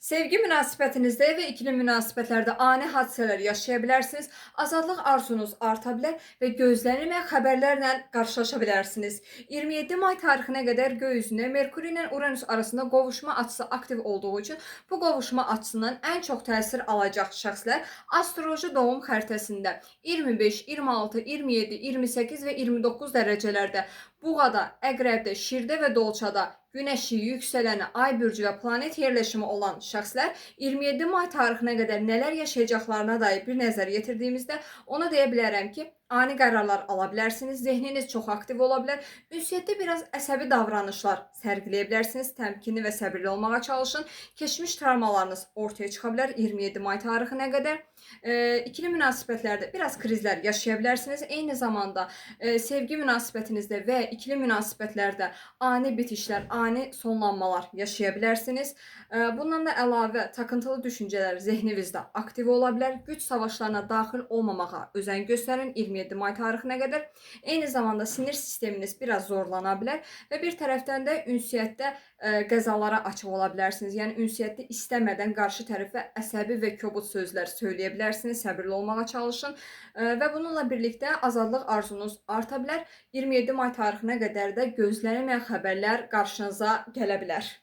Sevgi münasibətinizdə və ikili münasibətlərdə ani hadisələr yaşaya bilərsiniz, azadlıq arzunuz arta bilər və gözlənilməyən xəbərlərlə qarşılaşa bilərsiniz. 27 may tarixinə qədər göy üzündə Merkuri ilə Uranüs arasında qovuşma açısı aktiv olduğu üçün bu qovuşma açısından ən çox təsir alacaq şəxslər astroloji doğum xəritəsində 25, 26, 27, 28 və 29 dərəcələrdə Buğada, Əqrəbdə, Şirdə və Dolçada Günəşi, yüksələni, ay bürcü və planet yerləşimi olan şəxslər 27 may tarixinə qədər nələr yaşayacaqlarına dair bir nəzər yetirdiyimizdə ona deyə bilərəm ki, ani qərarlar ala bilərsiniz, zehniniz çox aktiv ola bilər, ünsiyyətdə biraz əsəbi davranışlar sərgiləyə bilərsiniz, təmkinli və səbirli olmağa çalışın, keçmiş travmalarınız ortaya çıxa bilər 27 may tarixinə qədər. İkili münasibətlərdə biraz krizlər yaşaya bilərsiniz, eyni zamanda sevgi münasibətinizdə və ikili münasibətlərdə ani bitişlər, ani sonlanmalar yaşaya bilərsiniz. Bundan da əlavə takıntılı düşüncələr zehninizdə aktiv ola bilər. Güc savaşlarına daxil olmamağa özən göstərin 27 may tarixinə qədər. Eyni zamanda sinir sisteminiz biraz zorlana bilər və bir tərəfdən də ünsiyyətdə qəzalara açıq ola bilərsiniz. Yəni ünsiyyətdə istəmədən qarşı tərəfə əsəbi və kobud sözlər söyləyə bilərsiniz. Səbirli olmağa çalışın və bununla birlikdə azadlıq arzunuz arta bilər. 27 may tarixinə qədər də gözlənilməyən xəbərlər qarşınıza gələ bilər.